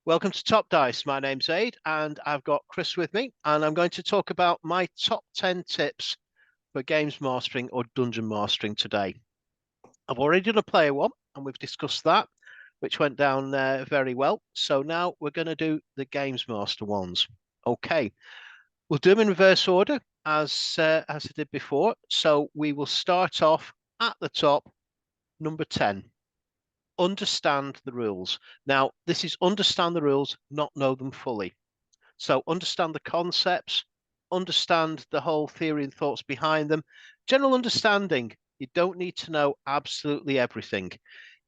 Welcome to Top Dice. My name's Aid, and I've got Chris with me, and I'm going to talk about my top 10 tips for games mastering or dungeon mastering today. I've already done a player one, and we've discussed that, which went down very well. So now we're going to do the games master ones. Okay, we'll do them in reverse order as I did before. So we will start off at the top, number 10. Understand the rules. Now, this is understand the rules, not know them fully. So understand the concepts, understand the whole theory and thoughts behind them. General understanding. You don't need to know absolutely everything.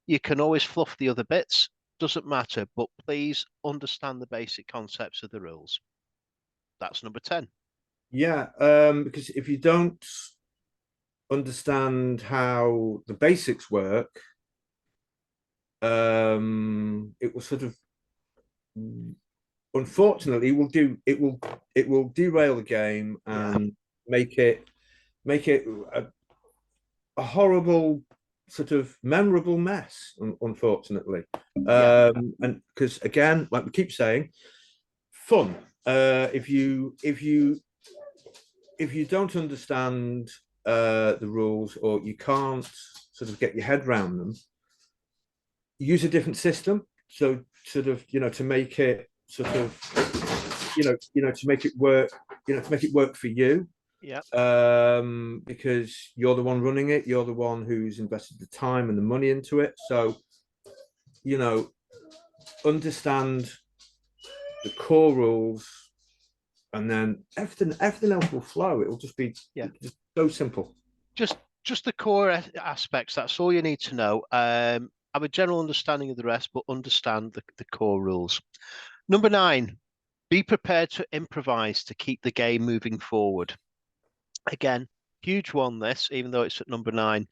You can always fluff the other bits, doesn't matter, but please understand the basic concepts of the rules. That's number 10. Yeah, because if you don't understand how the basics work, it will sort of, unfortunately, it will derail the game and make it a horrible sort of memorable mess. Unfortunately, Yeah. and because again, like we keep saying, fun. If you don't understand the rules, or you can't sort of get your head around them, use a different system. So sort of, to make it sort of, to make it work, to make it work for you. Yeah. Because you're the one running it, you're the one who's invested the time and the money into it. So, you know, understand the core rules, and then everything else will flow. It will just be Yeah. just so simple. Just the core aspects. That's all you need to know. Have a general understanding of the rest, but understand the core rules. Number 9, be prepared to improvise to keep the game moving forward. Again, huge one, this, even though it's at number 9.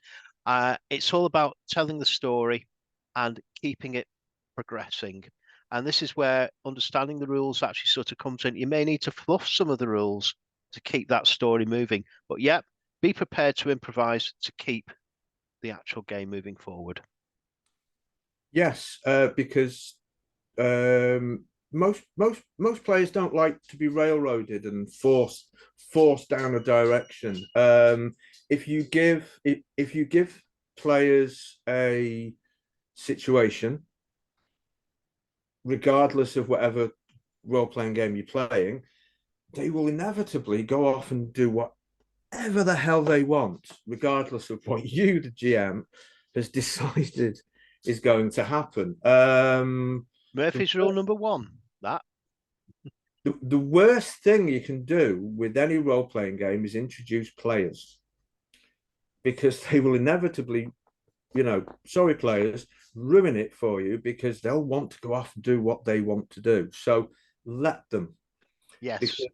It's all about telling the story and keeping it progressing. And this is where understanding the rules actually sort of comes in. You may need to fluff some of the rules to keep that story moving. But yeah, be prepared to improvise to keep the actual game moving forward. Yes, because most players don't like to be railroaded and forced down a direction. If you give players a situation, regardless of whatever role-playing game you're playing, they will inevitably go off and do whatever the hell they want, regardless of what you, the GM, has decided is going to happen. The, Murphy's rule number 1. That. the worst thing you can do with any role playing game is introduce players, because they will inevitably, sorry, players, ruin it for you, because they'll want to go off and do what they want to do. So let them, Yes. because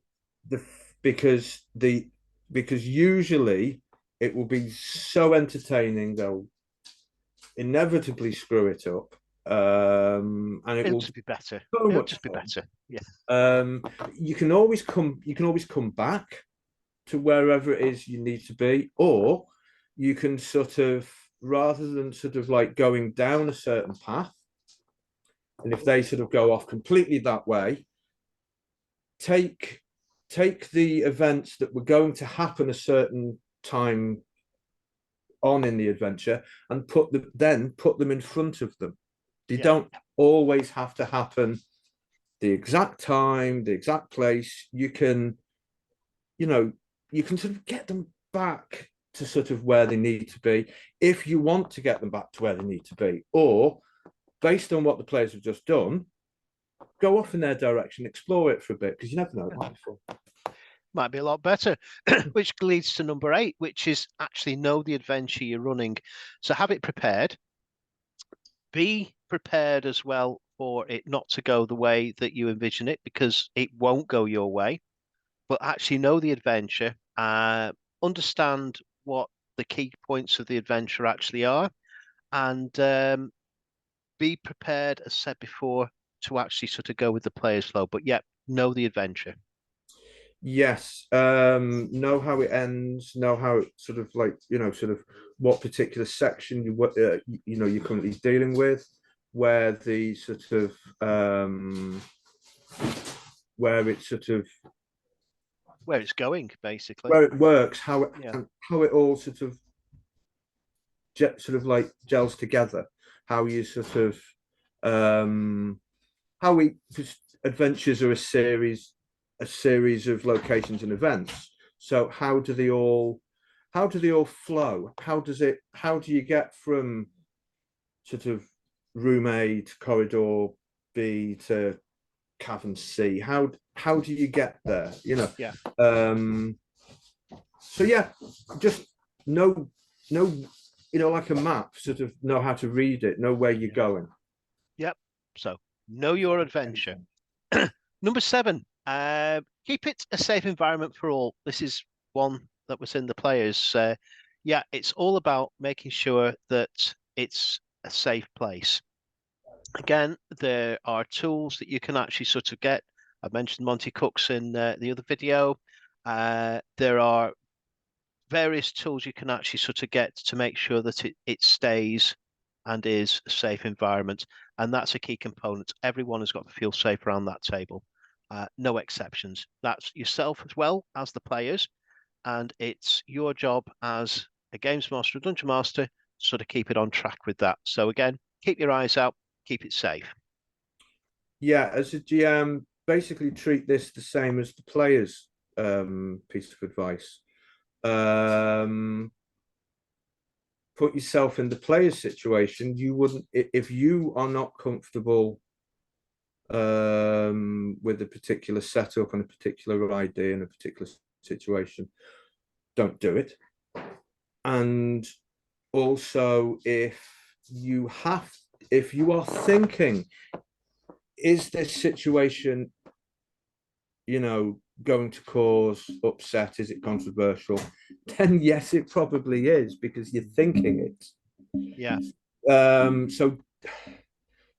the because the because usually it will be so entertaining, they'll inevitably screw it up, and it It'll will just be better. be so It'll much just be fun. better. Yeah. You can always come back to wherever it is you need to be, or you can sort of, rather than sort of like going down a certain path, and if they sort of go off completely that way, take the events that were going to happen a certain time on in the adventure, and put them in front of them. They Yeah. don't always have to happen the exact time, the exact place. You can sort of get them back to sort of where they need to be, if you want to get them back to where they need to be, or based on what the players have just done, go off in their direction, explore it for a bit, because you never know, it might be fun. Might be a lot better, which leads to number 8, which is actually know the adventure you're running. So have it prepared. Be prepared as well for it not to go the way that you envision it, because it won't go your way. But actually know the adventure, understand what the key points of the adventure actually are, and be prepared, as said before, to actually sort of go with the player's flow. But yeah, know the adventure. Yes, know how it ends, know how it sort of like, sort of what particular section you're currently dealing with. where the sort of where it's sort of Where it's going, basically. where it works, Yeah. how it all sort of like gels together, how you sort of how we adventures are a series of locations and events. So how do they all flow? How do you get from sort of room A to corridor B to cavern C? How do you get there? Yeah. So yeah, just know, like a map, sort of know how to read it, know where you're going. Yep. So know your adventure. Number 7, keep it a safe environment for all. This is one that was in the players. Yeah, it's all about making sure that it's a safe place. Again, there are tools that you can actually sort of get. I mentioned Monty Cook's in the other video. There are various tools you can actually sort of get to make sure that it stays and is a safe environment. And that's a key component. Everyone has got to feel safe around that table. No exceptions. That's yourself as well as the players. And it's your job as a games master, a dungeon master, to sort of keep it on track with that. So again, keep your eyes out, keep it safe. Yeah, as a GM, basically treat this the same as the players' piece of advice. Put yourself in the player's situation. You wouldn't, if you are not comfortable with a particular setup and a particular idea in a particular situation, don't do it. And also, if you are thinking, is this situation, going to cause upset? Is it controversial? Then yes, it probably is, because you're thinking it. Yeah.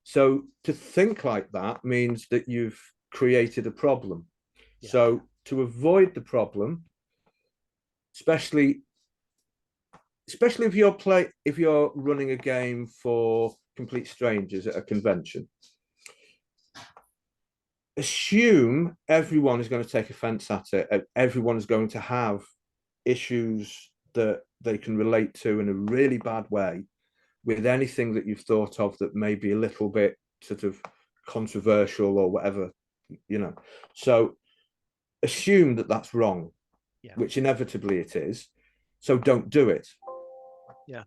So to think like that means that you've created a problem. Yeah. So to avoid the problem, especially if you're running a game for complete strangers at a convention, assume everyone is going to take offense at it. Everyone is going to have issues that they can relate to in a really bad way with anything that you've thought of that may be a little bit sort of controversial or whatever, So assume that that's wrong, Yeah. which inevitably it is. So don't do it. Yeah.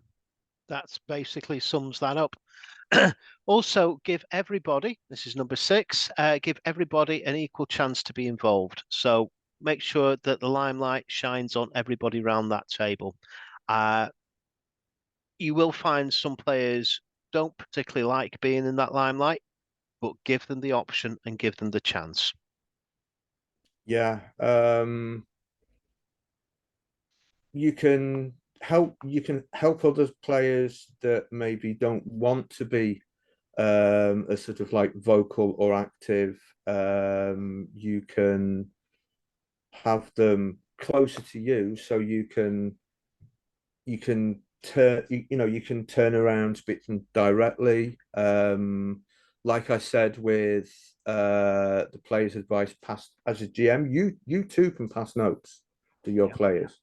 That's basically sums that up. Also, give everybody, this is number 6, give everybody an equal chance to be involved. So make sure that the limelight shines on everybody around that table. You will find some players don't particularly like being in that limelight, but give them the option and give them the chance. Yeah. You can help other players that maybe don't want to be a sort of like vocal or active. You can have them closer to you, so you can turn you can turn around, speak to them directly. Like I said, with the players' advice, pass as a GM, you too can pass notes to your Yeah. players.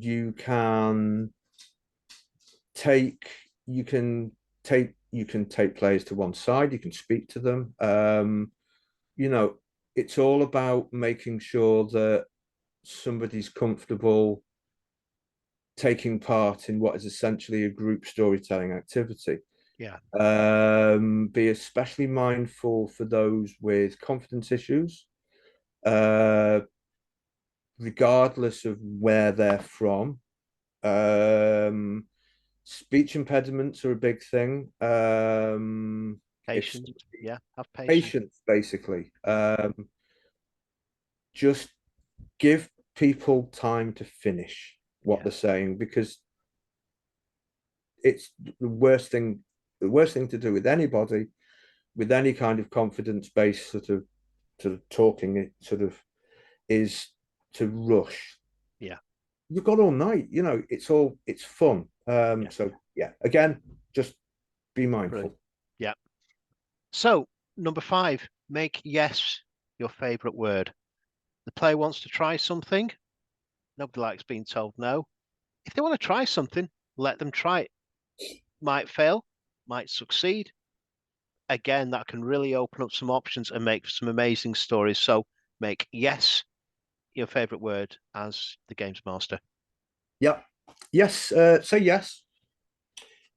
You can take players to one side. You can speak to them. It's all about making sure that somebody's comfortable taking part in what is essentially a group storytelling activity. Yeah. Be especially mindful for those with confidence issues, regardless of where they're from. Speech impediments are a big thing. Patience. Yeah. Have patience. Patience, basically. Just give people time to finish what Yeah. they're saying, because it's the worst thing to do with anybody with any kind of confidence based sort of talking, it sort of is to rush. Yeah. You've got all night, it's fun. Yeah. So yeah, again, just Be mindful. Brilliant. Yeah. So, number 5, make yes your favorite word. The player wants to try something. Nobody likes being told no. If they want to try something, let them try it. Might fail, might succeed. Again, that can really open up some options and make some amazing stories. So, make yes your favorite word as the games master. Yeah. Yes. Say yes,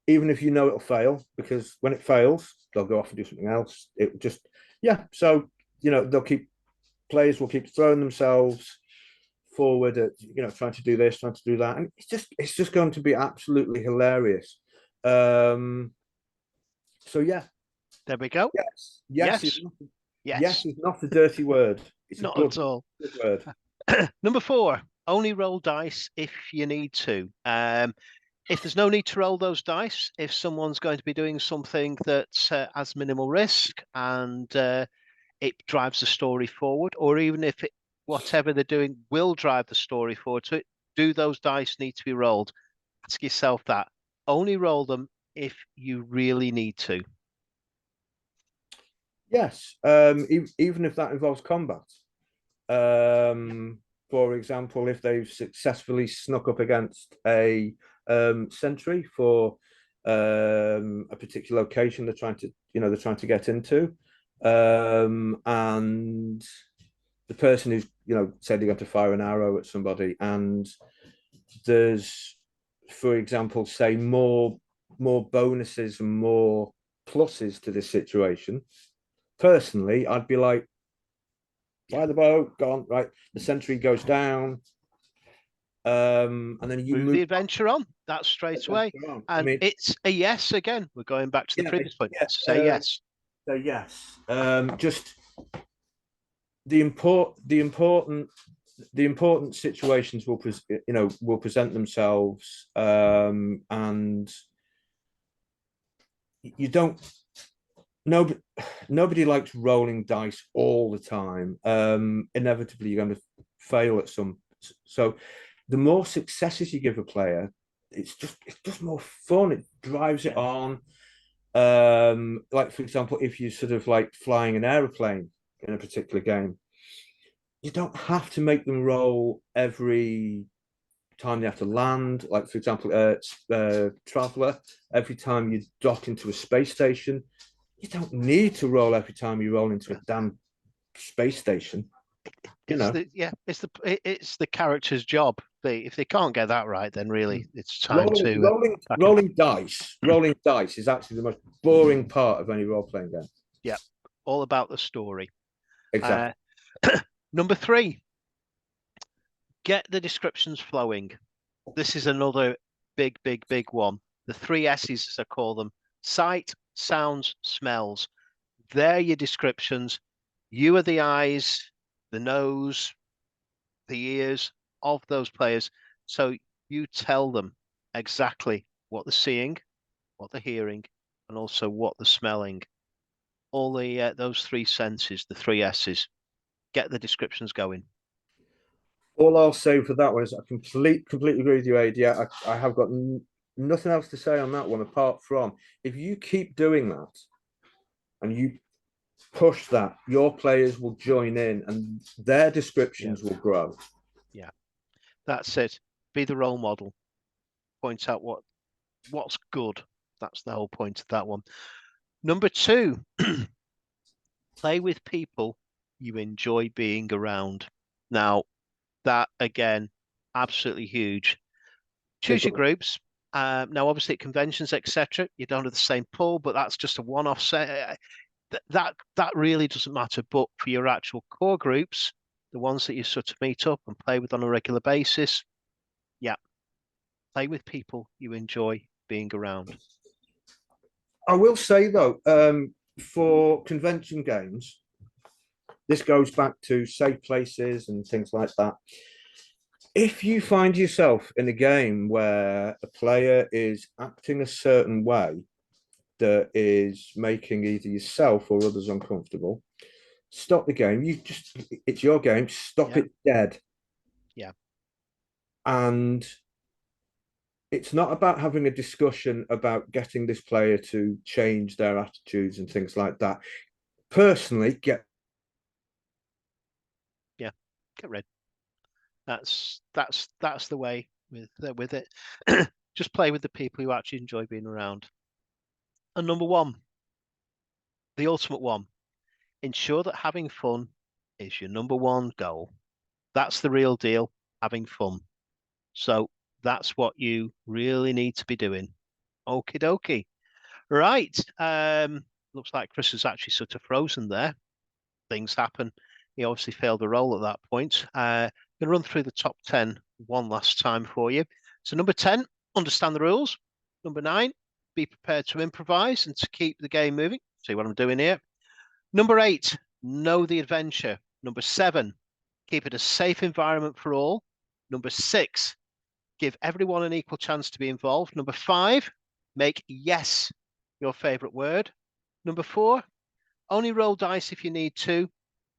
even if you know it'll fail, because when it fails, they'll go off and do something else. It just, yeah. So, players will keep throwing themselves forward at, trying to do this, trying to do that. And it's just going to be absolutely hilarious. So yeah. There we go. Yes. Yes. Yes is not a dirty word. It's Not a good, at all. good word. Number 4, only roll dice if you need to. If there's no need to roll those dice, if someone's going to be doing something that has minimal risk and it drives the story forward, or even if whatever they're doing will drive the story forward, so do those dice need to be rolled? Ask yourself that. Only roll them if you really need to. Yes. Even if that involves combat. For example, if they've successfully snuck up against a sentry for a particular location they're trying to get into, and the person who's said they're going to fire an arrow at somebody, and there's, for example, say more bonuses and more pluses to this situation. Personally, I'd be like, fire the bow, gone, right? The sentry goes down. And then you move move the adventure on. That's straight away. on. And it's a yes again. We're going back to the previous point. Say yes. So yes. Just the important situations will present themselves, and you don't nobody likes rolling dice all the time. Inevitably you're going to fail at some. So the more successes you give a player, it's just more fun. It drives it on. Like, for example, if you sort of like flying an aeroplane in a particular game, you don't have to make them roll every time they have to land. Like, for example, Traveller, every time you dock into a space station, you don't need to roll every time you roll into a damn space station. It's the character's job. If they can't get that right, then really it's time rolling dice. Rolling dice is actually the most boring part of any role playing game. Yeah, all about the story. Exactly. Number 3, get the descriptions flowing. This is another big one. The 3 S's, as I call them: sight, sounds, smells. They're your descriptions. You are the eyes, the nose, the ears of those players. So you tell them exactly what they're seeing, what they're hearing, and also what they're smelling. All those 3 senses, the 3 S's. Get the descriptions going. All I'll say for that one is I completely agree with you, Aid. Yeah, I have got nothing else to say on that one apart from, if you keep doing that and you push that, your players will join in and their descriptions will grow. Yeah, that's it. Be the role model. Point out what's good. That's the whole point of that one. Number 2, play with people you enjoy being around. Now, that again, absolutely huge. Choose your groups. Now, obviously, at conventions, etc., you don't have the same pool, but that's just a one-off set. That really doesn't matter. But for your actual core groups, the ones that you sort of meet up and play with on a regular basis, yeah, play with people you enjoy being around. I will say though, for convention games, this goes back to safe places and things like that. If you find yourself in a game where a player is acting a certain way that is making either yourself or others uncomfortable, stop the game. It's your game. Stop it dead. Yeah. And it's not about having a discussion about getting this player to change their attitudes and things like that. Personally, get rid. That's the way with it. Just play with the people you actually enjoy being around. And number one, the ultimate one, ensure that having fun is your number one goal. That's the real deal, having fun. So that's what you really need to be doing. Okie dokie. Right. Looks like Chris is actually sort of frozen there. Things happen. He obviously failed the roll at that point. I'm going to run through the top 10 one last time for you. So number 10, understand the rules. Number 9, be prepared to improvise and to keep the game moving. See what I'm doing here. Number 8, know the adventure. Number 7, keep it a safe environment for all. Number 6, give everyone an equal chance to be involved. Number 5, make yes your favorite word. Number 4, only roll dice if you need to.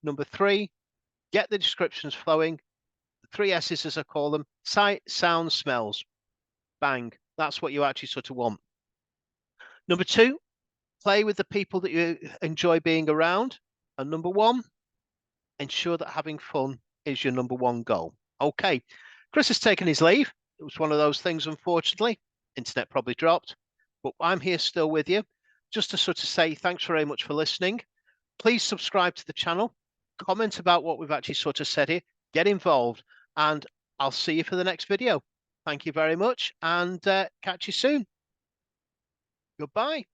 Number 3, get the descriptions flowing. The 3 S's, as I call them: sight, sound, smells. Bang. That's what you actually sort of want. Number 2, play with the people that you enjoy being around. And number 1, ensure that having fun is your number one goal. Okay. Chris has taken his leave. It was one of those things, unfortunately. Internet probably dropped. But I'm here still with you, just to sort of say thanks very much for listening. Please subscribe to the channel. Comment about what we've actually sort of said here. Get involved. And I'll see you for the next video. Thank you very much, and catch you soon. Goodbye.